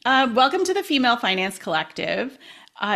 Welcome to the Female Finance Collective.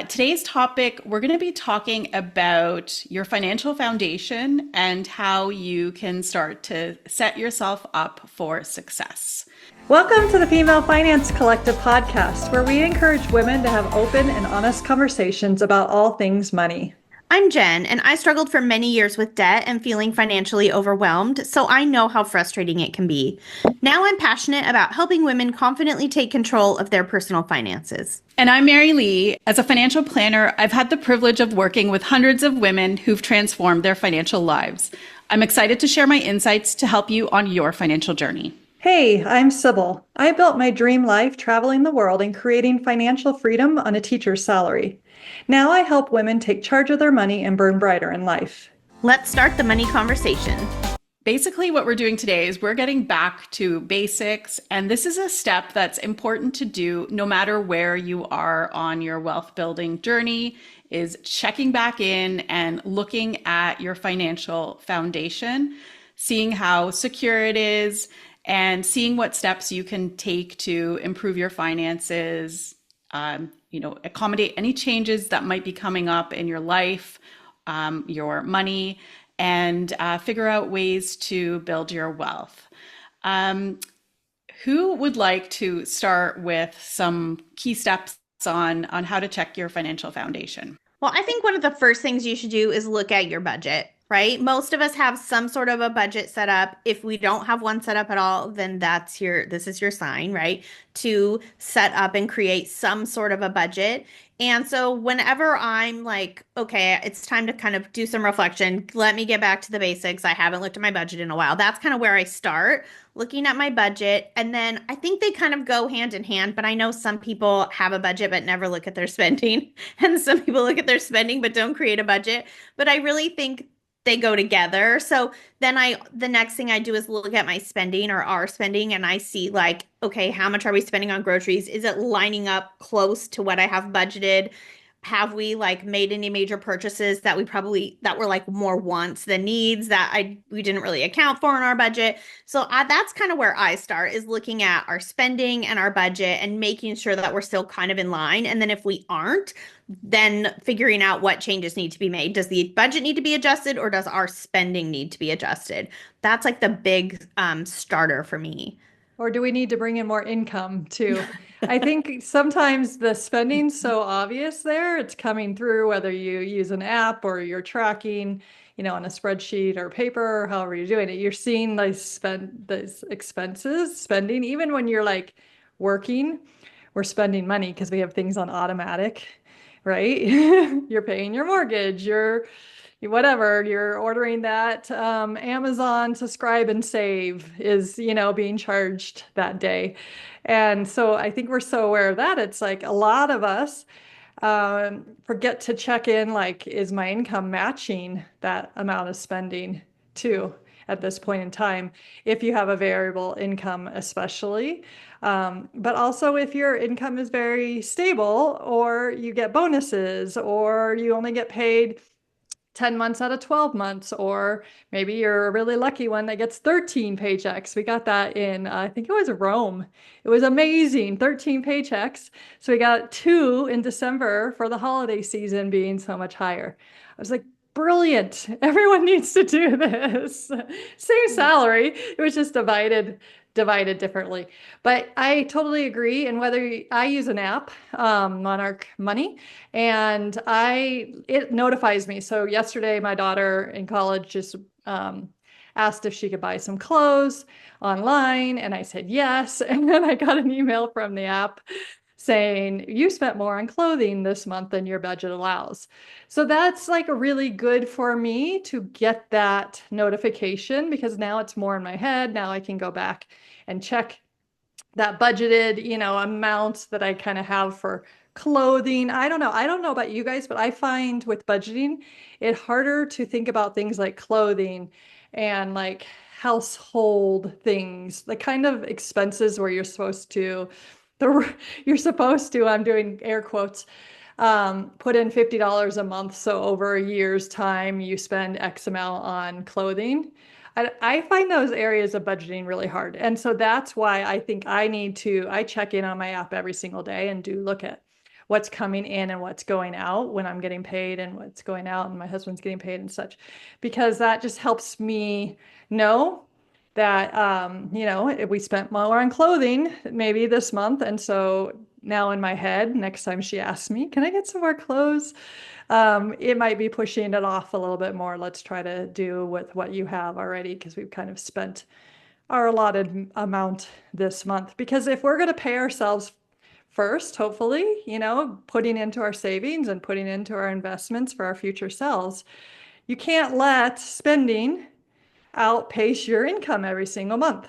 Today's topic, we're going to be talking about your financial foundation and how you can start to set yourself up for success. Welcome to the Female Finance Collective podcast, where we encourage women to have open and honest conversations about all things money. I'm Jen, and I struggled for many years with debt and feeling financially overwhelmed, so I know how frustrating it can be. Now I'm passionate about helping women confidently take control of their personal finances. And I'm Mary Lee. As a financial planner, I've had the privilege of working with hundreds of women who've transformed their financial lives. I'm excited to share my insights to help you on your financial journey. Hey, I'm Sybil. I built my dream life traveling the world and creating financial freedom on a teacher's salary. Now I help women take charge of their money and burn brighter in life. Let's start the money conversation. Basically, what we're doing today is we're getting back to basics, and this is a step that's important to do no matter where you are on your wealth building journey, is checking back in and looking at your financial foundation, seeing how secure it is, and seeing what steps you can take to improve your finances, accommodate any changes that might be coming up in your life, your money, and figure out ways to build your wealth. Who would like to start with some key steps on how to check your financial foundation? Well, I think one of the first things you should do is look at your budget, right? Most of us have some sort of a budget set up. If we don't have one set up at all, then this is your sign, right? To set up and create some sort of a budget. And so whenever I'm like, okay, it's time to kind of do some reflection, let me get back to the basics. I haven't looked at my budget in a while. That's kind of where I start looking at my budget. And then I think they kind of go hand in hand, but I know some people have a budget but never look at their spending. And some people look at their spending but don't create a budget. But I really think they go together. So then the next thing I do is look at my spending or our spending, and I see like, okay, how much are we spending on groceries? Is it lining up close to what I have budgeted? Have we like made any major purchases that were like more wants than needs that we didn't really account for in our budget? So that's kind of where I start, is looking at our spending and our budget and making sure that we're still kind of in line. And then if we aren't, then figuring out what changes need to be made. Does the budget need to be adjusted, or does our spending need to be adjusted? That's like the big starter for me. Or do we need to bring in more income too? I think sometimes the spending's so obvious there. It's coming through whether you use an app or you're tracking, on a spreadsheet or paper, or however you're doing it. You're seeing those expenses, spending, even when you're like working, we're spending money because we have things on automatic, right? You're paying your mortgage, whatever, you're ordering that Amazon subscribe and save is, being charged that day. And so I think we're so aware of that. It's like a lot of us forget to check in, like, is my income matching that amount of spending too at this point in time, if you have a variable income especially. But also if your income is very stable, or you get bonuses, or you only get paid 10 months out of 12 months, or maybe you're a really lucky one that gets 13 paychecks. We got that in, I think it was Rome. It was amazing, 13 paychecks. So we got 2 in December for the holiday season being so much higher. I was like, brilliant. Everyone needs to do this. Same salary. It was just divided differently. But I totally agree. And whether I use an app, Monarch Money, and it notifies me. So yesterday, my daughter in college just asked if she could buy some clothes online, and I said yes. And then I got an email from the app saying, you spent more on clothing this month than your budget allows. So that's like a really good for me to get that notification, because now it's more in my head. Now I can go back and check that budgeted, amounts that I kind of have for clothing. I don't know about you guys, but I find with budgeting, it's harder to think about things like clothing and like household things, the kind of expenses where I'm doing air quotes, put in $50 a month. So over a year's time, you spend X amount on clothing. I find those areas of budgeting really hard. And so that's why I think I check in on my app every single day and do look at what's coming in and what's going out when I'm getting paid and what's going out and my husband's getting paid and such, because that just helps me know that, if we spent more on clothing maybe this month. And so now in my head, next time she asks me, can I get some more clothes? It might be pushing it off a little bit more. Let's try to do with what you have already because we've kind of spent our allotted amount this month. Because if we're going to pay ourselves first, hopefully, putting into our savings and putting into our investments for our future selves, you can't let spending outpace your income every single month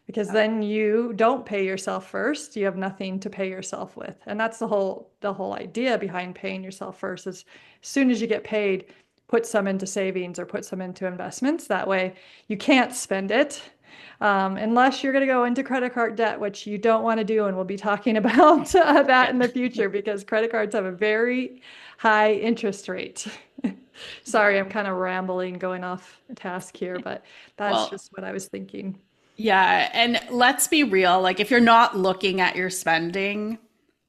because then you don't pay yourself first. You have nothing to pay yourself with. And that's the whole idea behind paying yourself first is as soon as you get paid, put some into savings or put some into investments. That way you can't spend it unless you're going to go into credit card debt, which you don't want to do. And we'll be talking about that in the future because credit cards have a very high interest rate. Sorry, I'm kind of rambling, going off task here, but that's Well, just what I was thinking. yeah, and let's be real, like if you're not looking at your spending,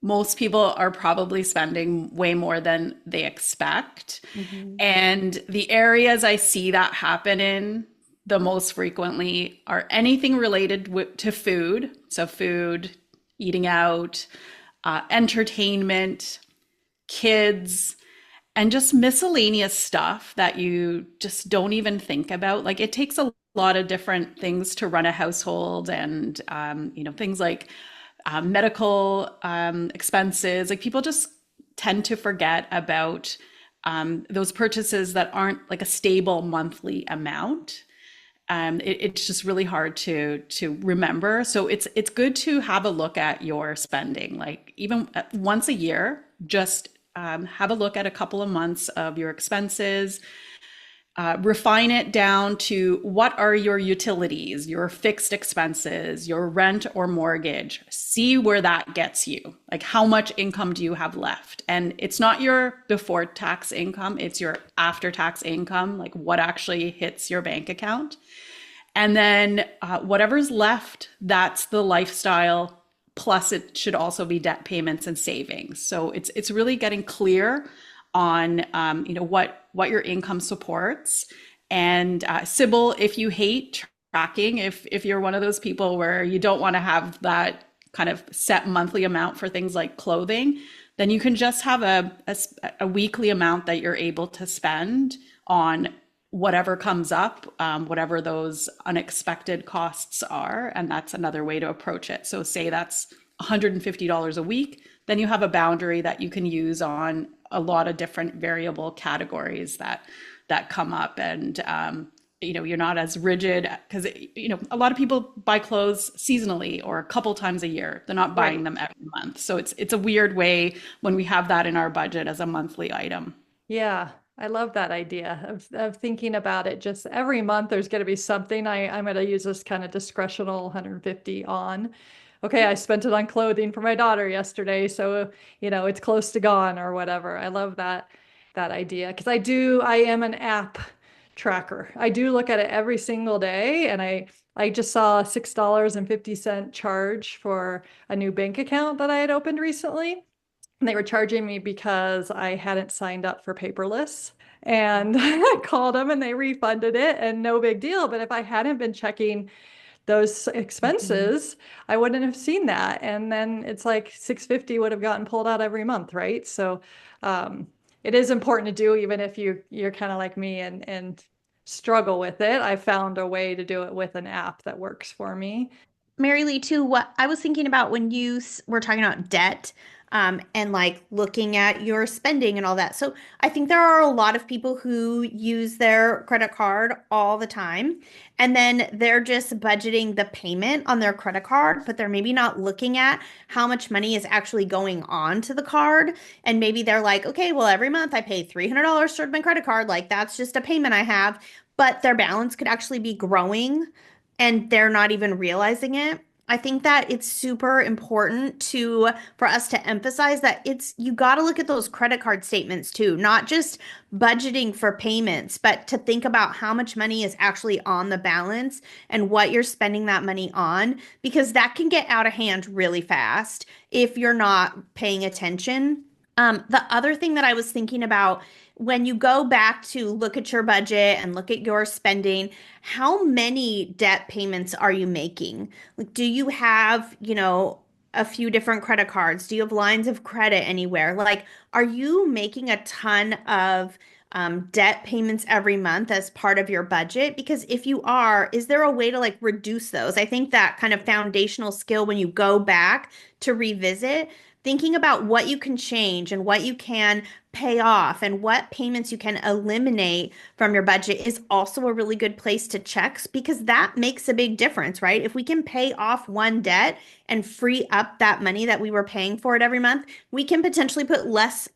most people are probably spending way more than they expect. Mhm. And the areas I see that happen in the most frequently are anything related to food. So, food, eating out, entertainment, kids, and just miscellaneous stuff that you just don't even think about. Like it takes a lot of different things to run a household, and things like medical expenses. Like people just tend to forget about those purchases that aren't like a stable monthly amount. It's just really hard to remember. So it's good to have a look at your spending, like even once a year. Just have a look at a couple of months of your expenses. Refine it down to what are your utilities, your fixed expenses, your rent or mortgage. See where that gets you. Like how much income do you have left? And it's not your before tax income, it's your after tax income, like what actually hits your bank account. And then whatever's left, that's the lifestyle. Plus, it should also be debt payments and savings. So it's really getting clear on what your income supports. And Sybil, if you hate tracking, if you're one of those people where you don't want to have that kind of set monthly amount for things like clothing, then you can just have a weekly amount that you're able to spend on whatever comes up, whatever those unexpected costs are. And that's another way to approach it. So say that's $150 a week, then you have a boundary that you can use on a lot of different variable categories that come up. And you're not as rigid because a lot of people buy clothes seasonally or a couple times a year. They're not buying Right. them every month. So it's a weird way when we have that in our budget as a monthly item. Yeah, I love that idea of thinking about it. Just every month, there's going to be something I'm going to use this kind of discretional 150 on. Okay, I spent it on clothing for my daughter yesterday, so it's close to gone or whatever. I love that idea because I am an app tracker. I do look at it every single day, and I just saw a $6.50 charge for a new bank account that I had opened recently. And they were charging me because I hadn't signed up for paperless. And I called them and they refunded it and no big deal. But if I hadn't been checking those Mhm. expenses, I wouldn't have seen that. And then it's like 650 would have gotten pulled out every month, right? So um, it is important to do, even if you're kind of like me and struggle with it. I found a way to do it with an app that works for me. Mary Lee, too, what I was thinking about when were talking about debt, and like looking at your spending and all that. So I think there are a lot of people who use their credit card all the time, and then they're just budgeting the payment on their credit card, but they're maybe not looking at how much money is actually going on to the card. And maybe they're like, okay, well, every month I pay $300 toward my credit card. Like that's just a payment I have, but their balance could actually be growing and they're not even realizing it. I think that it's super important for us to emphasize that you got to look at those credit card statements too, not just budgeting for payments, but to think about how much money is actually on the balance and what you're spending that money on, because that can get out of hand really fast if you're not paying attention. The other thing that I was thinking about when you go back to look at your budget and look at your spending, how many debt payments are you making? Like, do you have, a few different credit cards? Do you have lines of credit anywhere? Like, are you making a ton of debt payments every month as part of your budget? Because if you are, is there a way to like reduce those? I think that kind of foundational skill when you go back to revisit, thinking about what you can change and what you can pay off and what payments you can eliminate from your budget is also a really good place to check because that makes a big difference, right? If we can pay off one debt and free up that money that we were paying for it every month, we can potentially put less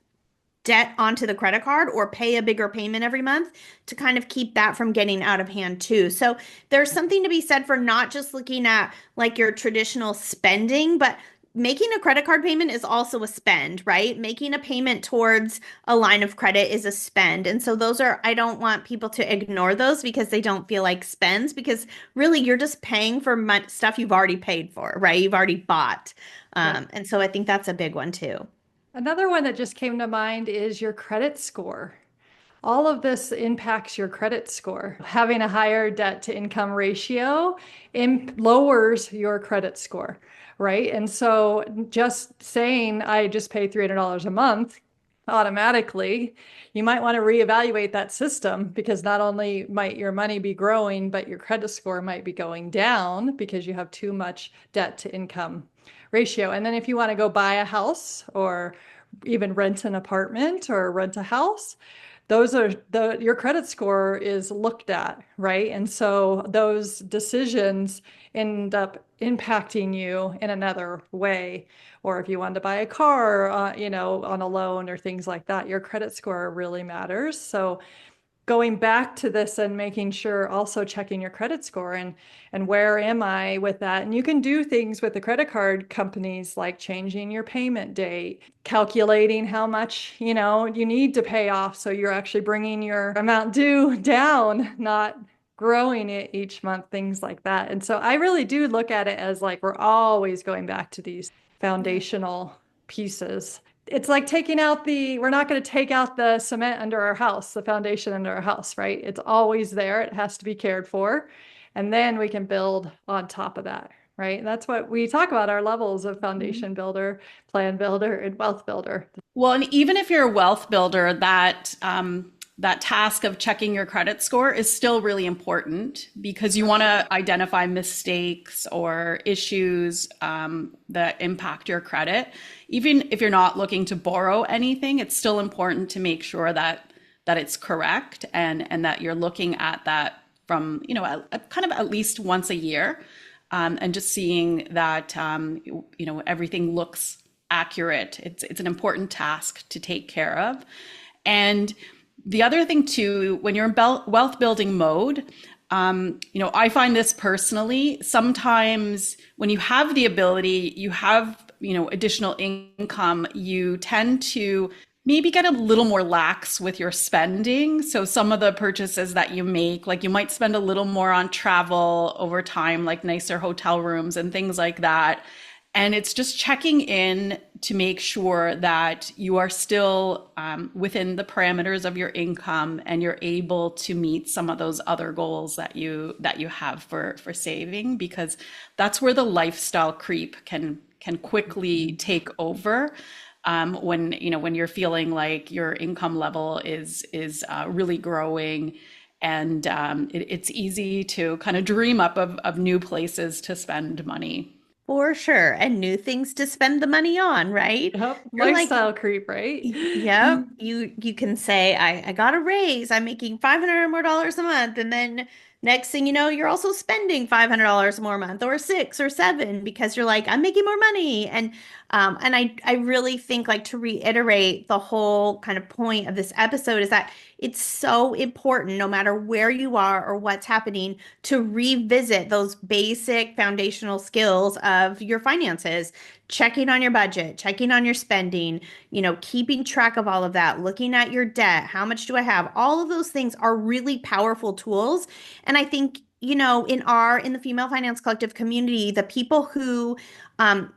debt onto the credit card or pay a bigger payment every month to kind of keep that from getting out of hand too. So there's something to be said for not just looking at like your traditional spending, but making a credit card payment is also a spend, right? Making a payment towards a line of credit is a spend. And so I don't want people to ignore those because they don't feel like spends, because really you're just paying for stuff you've already paid for, right? You've already bought. And so I think that's a big one too. Another one that just came to mind is your credit score. All of this impacts your credit score. Having a higher debt to income ratio lowers your credit score, right? And so just saying, I just pay $300 a month automatically, you might want to reevaluate that system because not only might your money be growing, but your credit score might be going down because you have too much debt to income ratio. And then if you want to go buy a house or even rent an apartment or rent a house, your credit score is looked at, right? And so those decisions end up impacting you in another way. Or if you want to buy a car, on a loan or things like that, your credit score really matters. So going back to this and making sure, also checking your credit score and where am I with that? And you can do things with the credit card companies like changing your payment date, calculating how much, you need to pay off. So you're actually bringing your amount due down, not growing it each month, things like that. And so I really do look at it as like we're always going back to these foundational pieces. It's like we're not going to take out the cement under our house, the foundation under our house, right? It's always there. It has to be cared for. And then we can build on top of that, right? And that's what we talk about, our levels of foundation builder, plan builder, and wealth builder. Well, and even if you're a wealth builder, that task of checking your credit score is still really important because you want to identify mistakes or issues that impact your credit. Even if you're not looking to borrow anything, it's still important to make sure that it's correct and that you're looking at that from, kind of at least once a year, and just seeing that, everything looks accurate. It's an important task to take care of. And the other thing too, when you're in wealth building mode, I find this personally, sometimes when you have the ability, you have, additional income, you tend to maybe get a little more lax with your spending. So some of the purchases that you make, like you might spend a little more on travel over time, like nicer hotel rooms and things like that. And it's just checking in to make sure that you are still within the parameters of your income and you're able to meet some of those other goals that you have for saving, because that's where the lifestyle creep can quickly take over. When you're feeling like your income level is really growing, and it's easy to kind of dream up of new places to spend money. For sure. And new things to spend the money on, right? Yep. You're Lifestyle creep, right? Yep. You can say, I got a raise. I'm making $500 more a month. And then Next thing you know, you're also spending $500 more a month or six or seven because you're like, I'm making more money. And I really think like to reiterate the whole kind of point of this episode is that it's so important, no matter where you are or what's happening, to revisit those basic foundational skills of your finances, checking on your budget, checking on your spending, keeping track of all of that, looking at your debt, how much do I have? All of those things are really powerful tools. And I think, in the Female Finance Collective community, the people who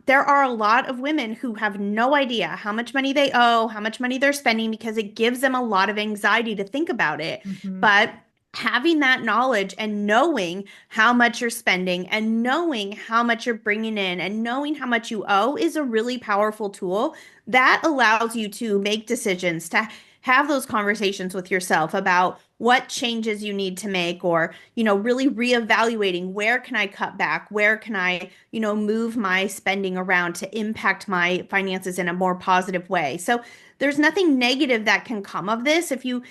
there are a lot of women who have no idea how much money they owe, how much money they're spending, because it gives them a lot of anxiety to think about it. Mhm. But having that knowledge and knowing how much you're spending and knowing how much you're bringing in and knowing how much you owe is a really powerful tool that allows you to make decisions, to have those conversations with yourself about what changes you need to make, or really reevaluating, where can I cut back, where can I move my spending around to impact my finances in a more positive way. So there's nothing negative that can come of this if you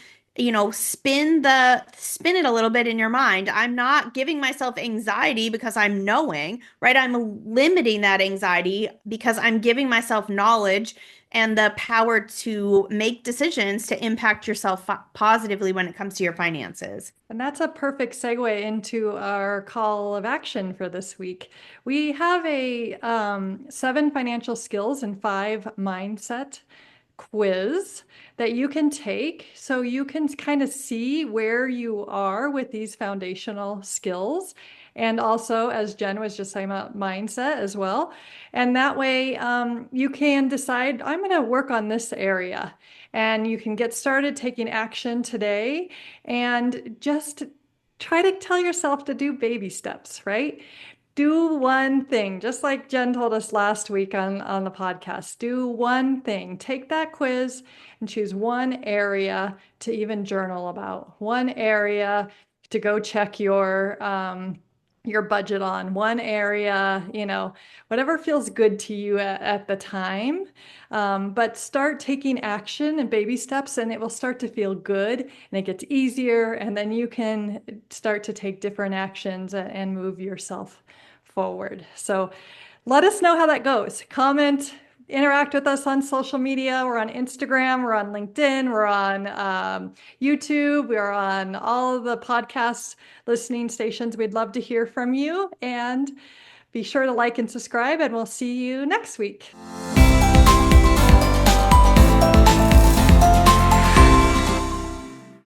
spin it a little bit in your mind. I'm not giving myself anxiety because I'm knowing, right? I'm limiting that anxiety because I'm giving myself knowledge and the power to make decisions to impact yourself positively when it comes to your finances. And that's a perfect segue into our call of action for this week. We have a 7 financial skills and 5 mindset quiz that you can take so you can kind of see where you are with these foundational skills. And also, as Jen was just saying about mindset as well. And that way you can decide, I'm going to work on this area. And you can get started taking action today and just try to tell yourself to do baby steps, right? Do one thing, just like Jen told us last week on the podcast. Do one thing. Take that quiz and choose one area to even journal about, one area to go check your budget on, one area, whatever feels good to you at the time. But start taking action and baby steps, and it will start to feel good and it gets easier. And then you can start to take different actions and move yourself forward. So let us know how that goes. Comment, interact with us on social media. We're on Instagram, we're on LinkedIn, we're on YouTube, we're on all of the podcast listening stations. We'd love to hear from you, and be sure to like and subscribe, and we'll see you next week.